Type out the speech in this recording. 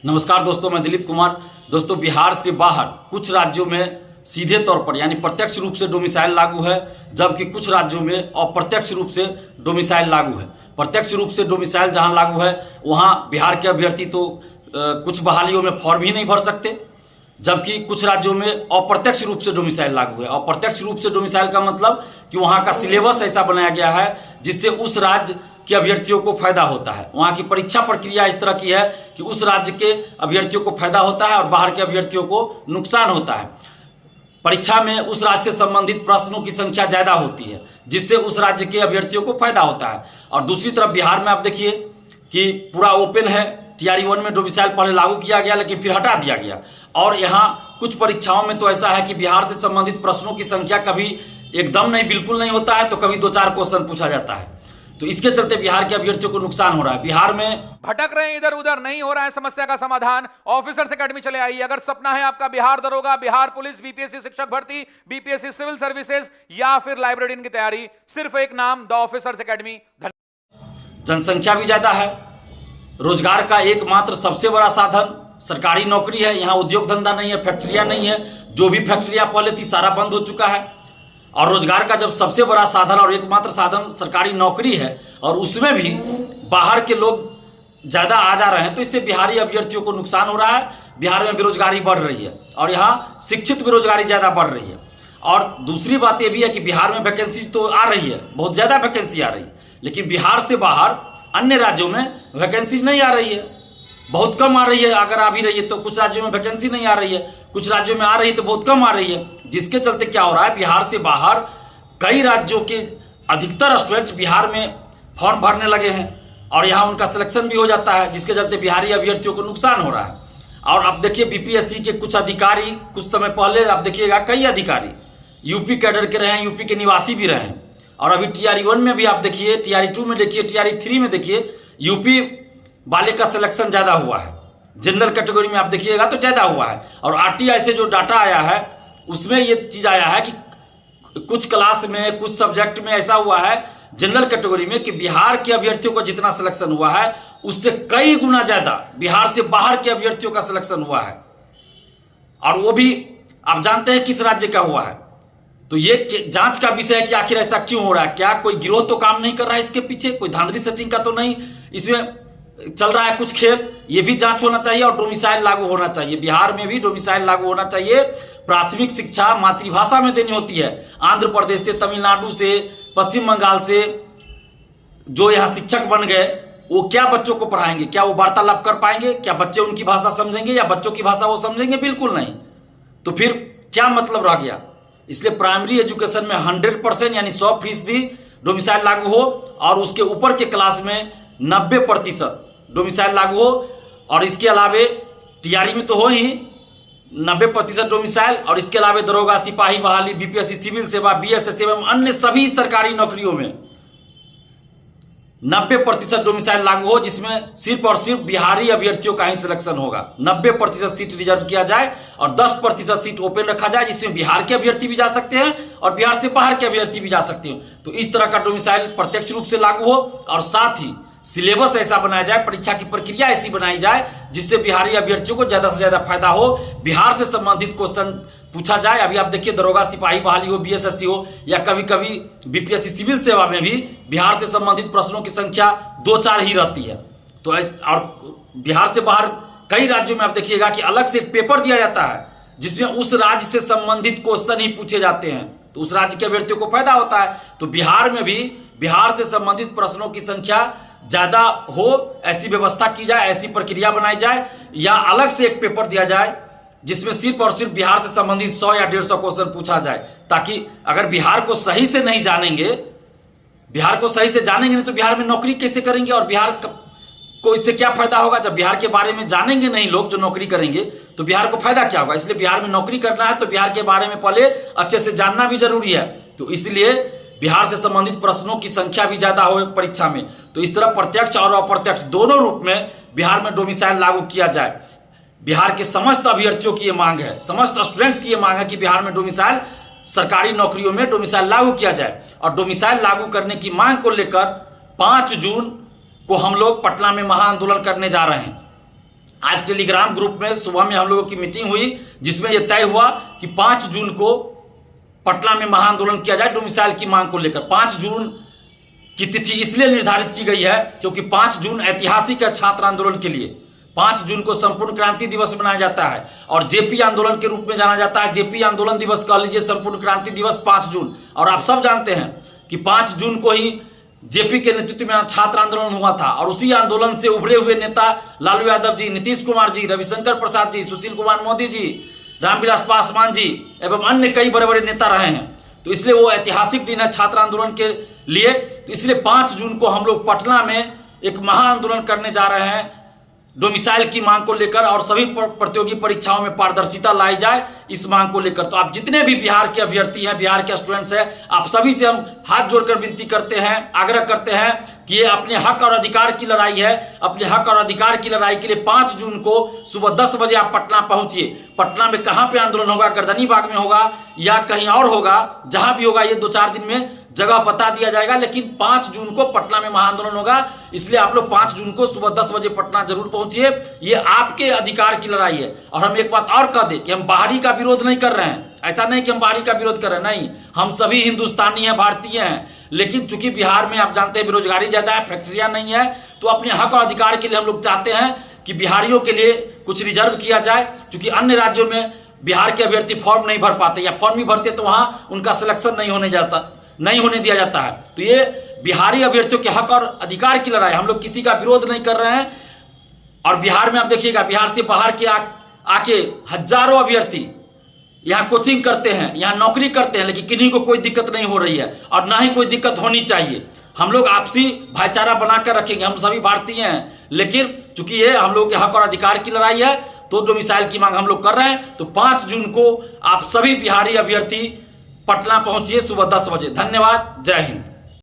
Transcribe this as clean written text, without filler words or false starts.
नमस्कार दोस्तों, मैं दिलीप कुमार। दोस्तों, बिहार से बाहर कुछ राज्यों में सीधे तौर पर यानी प्रत्यक्ष रूप से डोमिसाइल लागू है, जबकि कुछ राज्यों में अप्रत्यक्ष रूप से डोमिसाइल लागू है। प्रत्यक्ष रूप से डोमिसाइल जहां लागू है वहां बिहार के अभ्यर्थी तो कुछ बहालियों में फॉर्म ही नहीं भर सकते, जबकि कुछ राज्यों में अप्रत्यक्ष रूप से डोमिसाइल लागू है। अप्रत्यक्ष रूप से डोमिसाइल का मतलब कि वहां का सिलेबस ऐसा बनाया गया है जिससे उस राज्य के अभ्यर्थियों को फायदा होता है। वहां की परीक्षा प्रक्रिया इस तरह की है कि उस राज्य के अभ्यर्थियों को फायदा होता है और बाहर के अभ्यर्थियों को नुकसान होता है। परीक्षा में उस राज्य से संबंधित प्रश्नों की संख्या ज्यादा होती है, जिससे उस राज्य के अभ्यर्थियों को फायदा होता है। और दूसरी तरफ बिहार में आप देखिए कि पूरा ओपन है। टीआरई 1 में डोमिसाइल पहले लागू किया गया, लेकिन फिर हटा दिया गया। और यहाँ कुछ परीक्षाओं में तो ऐसा है कि बिहार से संबंधित प्रश्नों की संख्या कभी एकदम नहीं, बिल्कुल नहीं होता है, तो कभी 2-4 क्वेश्चन पूछा जाता है। तो इसके चलते बिहार के अभ्यर्थियों को नुकसान हो रहा है। बिहार में भटक रहे हैं, इधर उधर नहीं हो रहा है समस्या का समाधान। ऑफिसर्स एकेडमी चले आइए। अगर सपना है आपका बिहार दरोगा, बिहार पुलिस, बीपीएससी शिक्षक भर्ती, बीपीएससी सिविल सर्विसेज या फिर लाइब्रेरियन की तैयारी, सिर्फ एक नाम, द ऑफिसर्स एकेडमी। जनसंख्या भी ज्यादा है, रोजगार का एकमात्र सबसे बड़ा साधन सरकारी नौकरी है। यहाँ उद्योग धंधा नहीं है, फैक्ट्रियां नहीं है। जो भी फैक्ट्रियां पहले थी सारा बंद हो चुका है। और रोजगार का जब सबसे बड़ा साधन और एकमात्र साधन सरकारी नौकरी है, और उसमें भी बाहर के लोग ज्यादा आ जा रहे हैं, तो इससे बिहारी अभ्यर्थियों को नुकसान हो रहा है। बिहार में बेरोजगारी बढ़ रही है और यहाँ शिक्षित बेरोजगारी ज्यादा बढ़ रही है। और दूसरी बात यह भी है कि बिहार में वैकेंसी तो आ रही है, बहुत ज्यादा वैकेंसी आ रही है, लेकिन बिहार से बाहर अन्य राज्यों में वैकेंसी नहीं आ रही है, बहुत कम आ रही है। अगर आ भी रही है तो कुछ राज्यों में वैकेंसी नहीं आ रही है, कुछ राज्यों में आ रही है तो बहुत कम आ रही है। जिसके चलते क्या हो रहा है, बिहार से बाहर कई राज्यों के अधिकतर स्टूडेंट बिहार में फॉर्म भरने लगे हैं और यहाँ उनका सिलेक्शन भी हो जाता है, जिसके चलते बिहारी अभ्यर्थियों को नुकसान हो रहा है। और अब देखिए बीपीएससी के कुछ अधिकारी, कुछ समय पहले आप देखिएगा कई अधिकारी यूपी कैडर के रहे हैं, यूपी के निवासी भी रहे हैं। और अभी टीआरई 1 में भी आप देखिए, टीआरई 2 में देखिए, टीआरई 3 में देखिए, यूपी वाले का सिलेक्शन ज्यादा हुआ है। जनरल कैटेगरी में आप देखिएगा तो ज्यादा हुआ है। और आरटीआई से जो डाटा आया है उसमें ये चीज आया है कि कुछ क्लास में, कुछ सब्जेक्ट में ऐसा हुआ है जनरल कैटेगरी में कि बिहार के अभ्यर्थियों को जितना सिलेक्शन हुआ है उससे कई गुना ज्यादा बिहार से बाहर के अभ्यर्थियों का सिलेक्शन हुआ है। और वो भी आप जानते हैं किस राज्य का हुआ है। तो ये जांच का विषय है कि आखिर ऐसा क्यों हो रहा है। क्या कोई गिरोह तो काम नहीं कर रहा है इसके पीछे, कोई धांधली सेटिंग का तो नहीं इसमें चल रहा है कुछ खेल। ये भी जांच होना चाहिए और डोमिसाइल लागू होना चाहिए। बिहार में भी डोमिसाइल लागू होना चाहिए। प्राथमिक शिक्षा मातृभाषा में देनी होती है। आंध्र प्रदेश से, तमिलनाडु से, पश्चिम बंगाल से जो यहाँ शिक्षक बन गए, वो क्या बच्चों को पढ़ाएंगे? क्या वो वार्तालाप कर पाएंगे? क्या बच्चे उनकी भाषा समझेंगे या बच्चों की भाषा वो समझेंगे? बिल्कुल नहीं। तो फिर क्या मतलब रह गया? इसलिए प्राइमरी एजुकेशन में 100% यानी 100% डोमिसाइल लागू हो और उसके ऊपर के क्लास में 90% डोमिसाइल लागू हो। और इसके अलावे टीआरई में तो हो ही 90% डोमिसाइल, और इसके अलावे दरोगा, सिपाही बहाली, बीपीएससी सिविल सेवा, बीएसएस एवं अन्य सभी सरकारी नौकरियों में 90% डोमिसाइल लागू हो, जिसमें सिर्फ और सिर्फ बिहारी अभ्यर्थियों का ही सिलेक्शन होगा। 90% सीट रिजर्व किया जाए और 10% सीट ओपन रखा जाए, जिसमें बिहार के अभ्यर्थी भी जा सकते हैं और बिहार से बाहर के अभ्यर्थी भी जा सकते हैं। तो इस तरह का डोमिसाइल प्रत्यक्ष रूप से लागू हो और साथ ही सिलेबस ऐसा बनाया जाए, परीक्षा की प्रक्रिया ऐसी बनाई जाए जिससे बिहारी अभ्यर्थियों को ज्यादा से ज्यादा फायदा हो। बिहार से संबंधित क्वेश्चन पूछा जाए। अभी आप देखिए दरोगा, सिपाही बहाली हो, बीएसएससी हो या कभी कभी बीपीएससी सिविल सेवा में भी बिहार से संबंधित प्रश्नों की संख्या 2-4 ही रहती है। तो और बिहार से बाहर कई राज्यों में आप देखिएगा कि अलग से एक पेपर दिया जाता है जिसमें उस राज्य से संबंधित क्वेश्चन ही पूछे जाते हैं, तो उस राज्य के अभ्यर्थियों को फायदा होता है। तो बिहार में भी बिहार से संबंधित प्रश्नों की संख्या ज्यादा हो, ऐसी व्यवस्था की जाए, ऐसी प्रक्रिया बनाई जाए, या अलग से एक पेपर दिया जाए जिसमें सिर्फ और सिर्फ बिहार से संबंधित 100 या 150 क्वेश्चन पूछा जाए। ताकि अगर बिहार को सही से नहीं जानेंगे, बिहार को सही से जानेंगे नहीं तो बिहार में नौकरी कैसे करेंगे और बिहार को इससे क्या फायदा होगा? जब बिहार के बारे में जानेंगे नहीं लोग जो नौकरी करेंगे तो बिहार को फायदा क्या होगा? इसलिए बिहार में नौकरी करना है तो बिहार के बारे में पहले अच्छे से जानना भी जरूरी है। तो इसलिए बिहार से संबंधित प्रश्नों की संख्या भी ज्यादा हो परीक्षा में। तो इस तरह प्रत्यक्ष और अप्रत्यक्ष दोनों रूप में बिहार में डोमिसाइल लागू किया जाए। बिहार के समस्त अभ्यर्थियों की ये मांग है, समस्त स्टूडेंट्स की ये मांग है कि बिहार में डोमिसाइल, सरकारी नौकरियों में डोमिसाइल लागू किया जाए। और डोमिसाइल लागू करने की मांग को लेकर 5 जून को हम लोग पटना में महाआंदोलन करने जा रहे हैं। आज टेलीग्राम ग्रुप में सुबह में हम लोगों की मीटिंग हुई, जिसमें यह तय हुआ कि 5 जून को पटना में महाआंदोलन किया जाए डोमिसाइल की मांग को लेकर। 5 जून की तिथि इसलिए निर्धारित की गई है क्योंकि 5 जून ऐतिहासिक है छात्र आंदोलन के लिए। 5 जून को संपूर्ण क्रांति दिवस मनाया जाता है और जेपी आंदोलन के रूप में जाना जाता है। जेपी आंदोलन दिवस कह लीजिए, संपूर्ण क्रांति दिवस 5 जून। और आप सब जानते हैं कि 5 जून को ही जेपी के नेतृत्व में छात्र आंदोलन हुआ था और उसी आंदोलन से उभरे हुए नेता लालू यादव जी, नीतीश कुमार जी, रविशंकर प्रसाद जी, सुशील कुमार मोदी जी, रामविलास पासवान जी एवं अन्य कई बड़े बड़े नेता रहे हैं। तो इसलिए वो ऐतिहासिक दिन है छात्र आंदोलन के लिए। तो इसलिए 5 जून को हम लोग पटना में एक महाआंदोलन करने जा रहे हैं डोमिसाइल की मांग को लेकर और सभी प्रतियोगी परीक्षाओं में पारदर्शिता लाई जाए इस मांग को लेकर। तो आप जितने भी बिहार के अभ्यर्थी हैं, बिहार के स्टूडेंट्स हैं, आप सभी से हम हाथ जोड़कर विनती करते हैं, आग्रह करते हैं कि ये अपने हक और अधिकार की लड़ाई है। अपने हक और अधिकार की लड़ाई के लिए 5 जून को सुबह 10 बजे आप पटना पहुंचिए। पटना में कहां पे आंदोलन होगा, गर्दनी बाग में होगा या कहीं और होगा, जहां भी होगा ये 2-4 दिन में जगह बता दिया जाएगा, लेकिन 5 जून को पटना में महाआंदोलन होगा। इसलिए आप लोग 5 जून को सुबह 10 बजे पटना जरूर पहुंचिए। ये आपके अधिकार की लड़ाई है। और हम एक बात और कह दें कि हम बाहरी का विरोध नहीं कर रहे हैं। ऐसा नहीं कि हम बाहरी का विरोध कर रहे हैं, नहीं, हम सभी हिंदुस्तानी हैं, भारतीय हैं। लेकिन चूंकि बिहार में आप जानते हैं बेरोजगारी ज्यादा है, फैक्ट्रियां नहीं है, तो अपने हक और अधिकार के लिए हम लोग चाहते हैं कि बिहारियों के लिए कुछ रिजर्व किया जाए। क्योंकि अन्य राज्यों में बिहार के अभ्यर्थी फॉर्म नहीं भर पाते या फॉर्म भी भरते तो वहां उनका सिलेक्शन नहीं होने दिया जाता है। तो ये बिहारी अभ्यर्थियों के हक और अधिकार की लड़ाई, हम लोग किसी का विरोध नहीं कर रहे हैं। और बिहार में आप देखिएगा, बिहार से बाहर के आके हजारों अभ्यर्थी यहाँ कोचिंग करते हैं, यहाँ नौकरी करते हैं, लेकिन किन्हीं को कोई दिक्कत नहीं हो रही है और ना ही कोई दिक्कत होनी चाहिए। हम लोग आपसी भाईचारा बनाकर रखेंगे, हम सभी भारतीय हैं। लेकिन चूंकि ये हम लोग के हक और अधिकार की लड़ाई है तो डोमिसाइल की मांग हम लोग कर रहे हैं। तो 5 जून को आप सभी बिहारी अभ्यर्थी पटना पहुंचिए सुबह 10 बजे। धन्यवाद, जय हिंद।